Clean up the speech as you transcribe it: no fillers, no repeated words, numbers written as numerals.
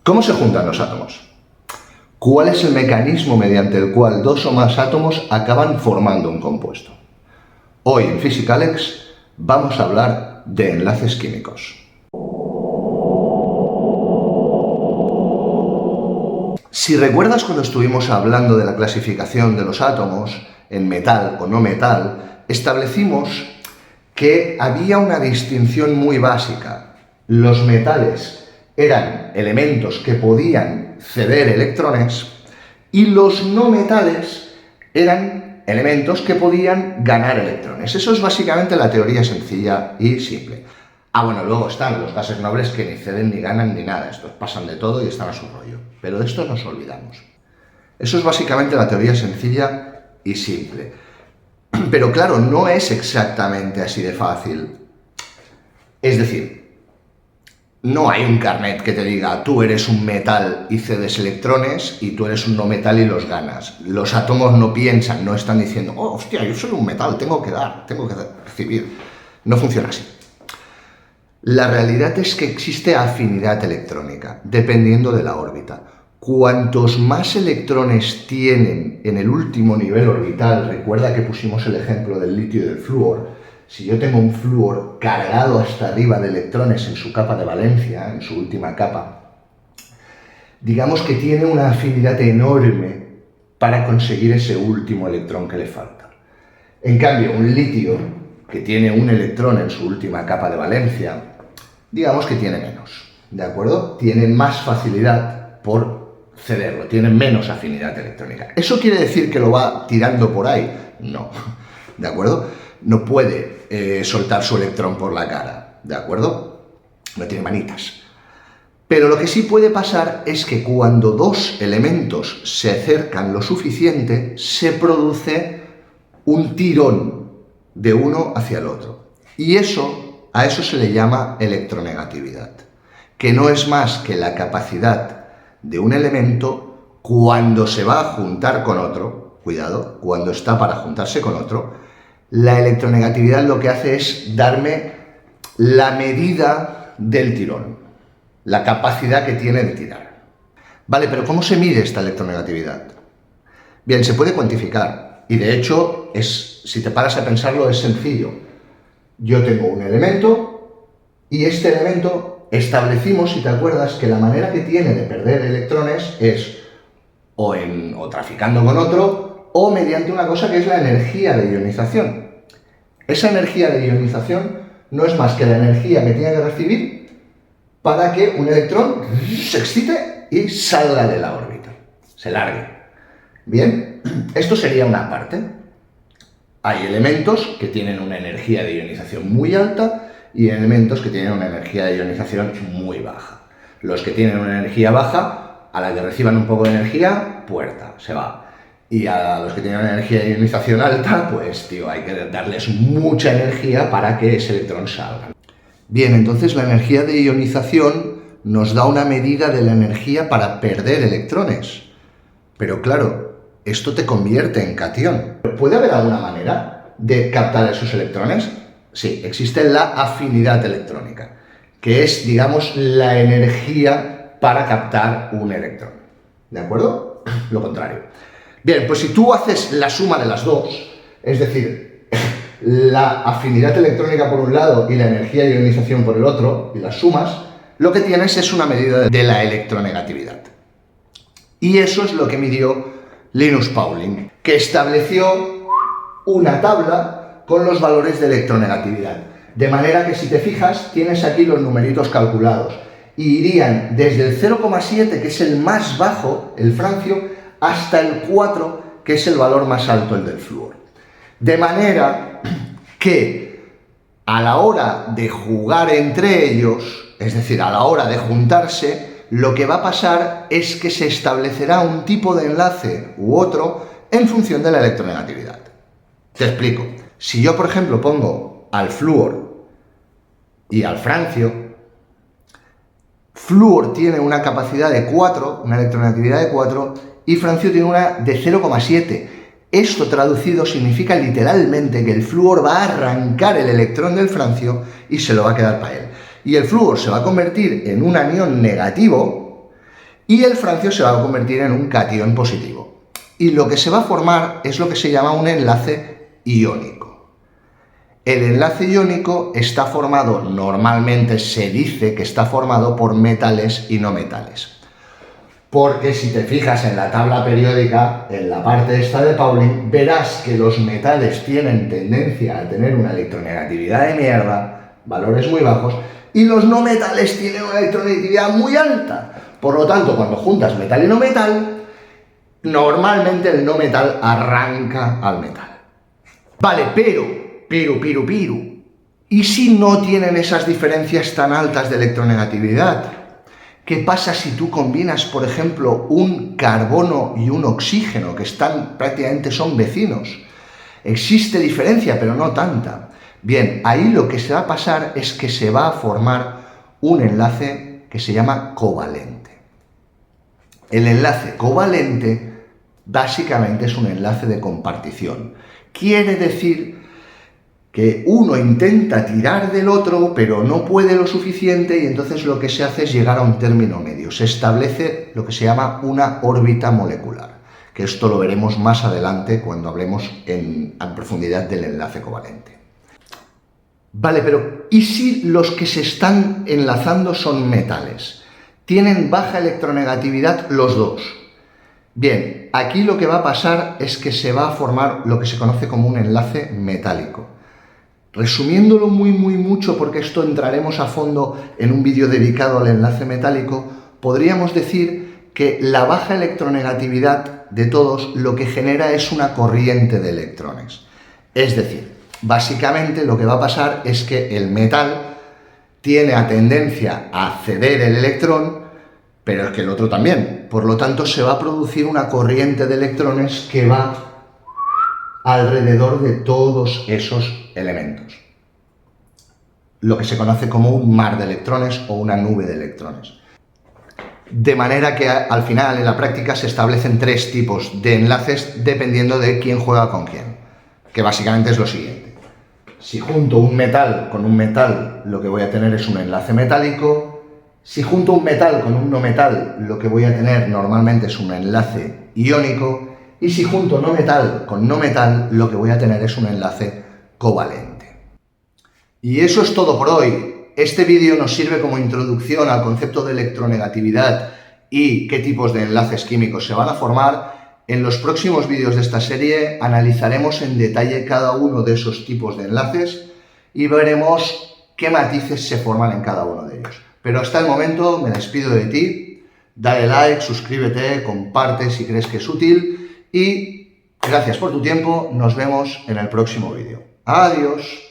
¿Cómo se juntan los átomos? ¿Cuál es el mecanismo mediante el cual dos o más átomos acaban formando un compuesto? Hoy en PhysicAlex vamos a hablar de enlaces químicos. Si recuerdas cuando estuvimos hablando de la clasificación de los átomos en metal o no metal, establecimos que había una distinción muy básica. Los metales eran elementos que podían ceder electrones y los no metales eran elementos que podían ganar electrones. Eso es básicamente la teoría sencilla y simple. Bueno, luego están los gases nobles que ni ceden ni ganan ni nada. Estos pasan de todo y están a su rollo. Pero de esto nos olvidamos. Eso es básicamente la teoría sencilla y simple. Pero claro, no es exactamente así de fácil. Es decir, no hay un carnet que te diga tú eres un metal y cedes electrones y tú eres un no metal y los ganas. Los átomos no piensan, no están diciendo, oh, hostia, yo soy un metal, tengo que dar, tengo que recibir. No funciona así. La realidad es que existe afinidad electrónica, dependiendo de la órbita. Cuantos más electrones tienen en el último nivel orbital, recuerda que pusimos el ejemplo del litio y del flúor, si yo tengo un flúor cargado hasta arriba de electrones en su capa de valencia, en su última capa, digamos que tiene una afinidad enorme para conseguir ese último electrón que le falta. En cambio, un litio que tiene un electrón en su última capa de valencia, digamos que tiene menos, ¿de acuerdo? Tiene más facilidad por cederlo, tiene menos afinidad electrónica. ¿Eso quiere decir que lo va tirando por ahí? No, ¿de acuerdo? No puede soltar su electrón por la cara, ¿de acuerdo? No tiene manitas. Pero lo que sí puede pasar es que cuando dos elementos se acercan lo suficiente, se produce un tirón de uno hacia el otro. Y a eso se le llama electronegatividad, que no es más que la capacidad de un elemento cuando se va a juntar con otro, cuidado, cuando está para juntarse con otro, la electronegatividad lo que hace es darme la medida del tirón, la capacidad que tiene de tirar. Vale, pero ¿cómo se mide esta electronegatividad? Bien, se puede cuantificar y de hecho, si te paras a pensarlo, es sencillo. Yo tengo un elemento y este elemento establecimos, si te acuerdas, que la manera que tiene de perder electrones es o traficando con otro o mediante una cosa que es la energía de ionización. Esa energía de ionización no es más que la energía que tiene que recibir para que un electrón se excite y salga de la órbita, se largue. Bien, esto sería una parte. Hay elementos que tienen una energía de ionización muy alta y elementos que tienen una energía de ionización muy baja. Los que tienen una energía baja, a la que reciban un poco de energía, puerta, se va. Y a los que tienen una energía de ionización alta, pues, hay que darles mucha energía para que ese electrón salga. Bien, entonces la energía de ionización nos da una medida de la energía para perder electrones. Pero claro, esto te convierte en catión. ¿Puede haber alguna manera de captar esos electrones? Sí, existe la afinidad electrónica, que es, digamos, la energía para captar un electrón. ¿De acuerdo? Lo contrario. Bien, pues si tú haces la suma de las dos, es decir, la afinidad electrónica por un lado y la energía de ionización por el otro, y las sumas, lo que tienes es una medida de la electronegatividad. Y eso es lo que midió Linus Pauling, que estableció una tabla con los valores de electronegatividad. De manera que si te fijas, tienes aquí los numeritos calculados. Y irían desde el 0,7, que es el más bajo, el francio, hasta el 4, que es el valor más alto, el del flúor. De manera que a la hora de jugar entre ellos, es decir, a la hora de juntarse, lo que va a pasar es que se establecerá un tipo de enlace u otro en función de la electronegatividad. Te explico. Si yo, por ejemplo, pongo al flúor y al francio, flúor tiene una capacidad de 4, una electronegatividad de 4, y francio tiene una de 0,7. Esto traducido significa literalmente que el flúor va a arrancar el electrón del francio y se lo va a quedar para él. Y el flúor se va a convertir en un anión negativo y el francio se va a convertir en un catión positivo. Y lo que se va a formar es lo que se llama un enlace iónico. El enlace iónico está formado, normalmente se dice que está formado por metales y no metales. Porque si te fijas en la tabla periódica, en la parte esta de Pauling, verás que los metales tienen tendencia a tener una electronegatividad de mierda, valores muy bajos, y los no metales tienen una electronegatividad muy alta. Por lo tanto, cuando juntas metal y no metal, normalmente el no metal arranca al metal. Vale, pero, ¿y si no tienen esas diferencias tan altas de electronegatividad? ¿Qué pasa si tú combinas, por ejemplo, un carbono y un oxígeno, que prácticamente son vecinos? Existe diferencia, pero no tanta. Bien, ahí lo que se va a pasar es que se va a formar un enlace que se llama covalente. El enlace covalente básicamente es un enlace de compartición. Quiere decir que uno intenta tirar del otro, pero no puede lo suficiente, y entonces lo que se hace es llegar a un término medio. Se establece lo que se llama una órbita molecular, que esto lo veremos más adelante cuando hablemos en profundidad del enlace covalente. Vale, pero ¿y si los que se están enlazando son metales? Tienen baja electronegatividad los dos. Bien, aquí lo que va a pasar es que se va a formar lo que se conoce como un enlace metálico. Resumiéndolo mucho, porque esto entraremos a fondo en un vídeo dedicado al enlace metálico, podríamos decir que la baja electronegatividad de todos lo que genera es una corriente de electrones. Es decir, básicamente lo que va a pasar es que el metal tiene a tendencia a ceder el electrón, pero es que el otro también. Por lo tanto, se va a producir una corriente de electrones que va alrededor de todos esos elementos. Lo que se conoce como un mar de electrones o una nube de electrones. De manera que al final, en la práctica, se establecen tres tipos de enlaces dependiendo de quién juega con quién. Que básicamente es lo siguiente. Si junto un metal con un metal, lo que voy a tener es un enlace metálico. Si junto un metal con un no metal, lo que voy a tener normalmente es un enlace iónico. Y si junto no metal con no metal, lo que voy a tener es un enlace covalente. Y eso es todo por hoy. Este vídeo nos sirve como introducción al concepto de electronegatividad y qué tipos de enlaces químicos se van a formar. En los próximos vídeos de esta serie analizaremos en detalle cada uno de esos tipos de enlaces y veremos qué matices se forman en cada uno de ellos. Pero hasta el momento me despido de ti. Dale like, suscríbete, comparte si crees que es útil. Y gracias por tu tiempo, nos vemos en el próximo vídeo. Adiós.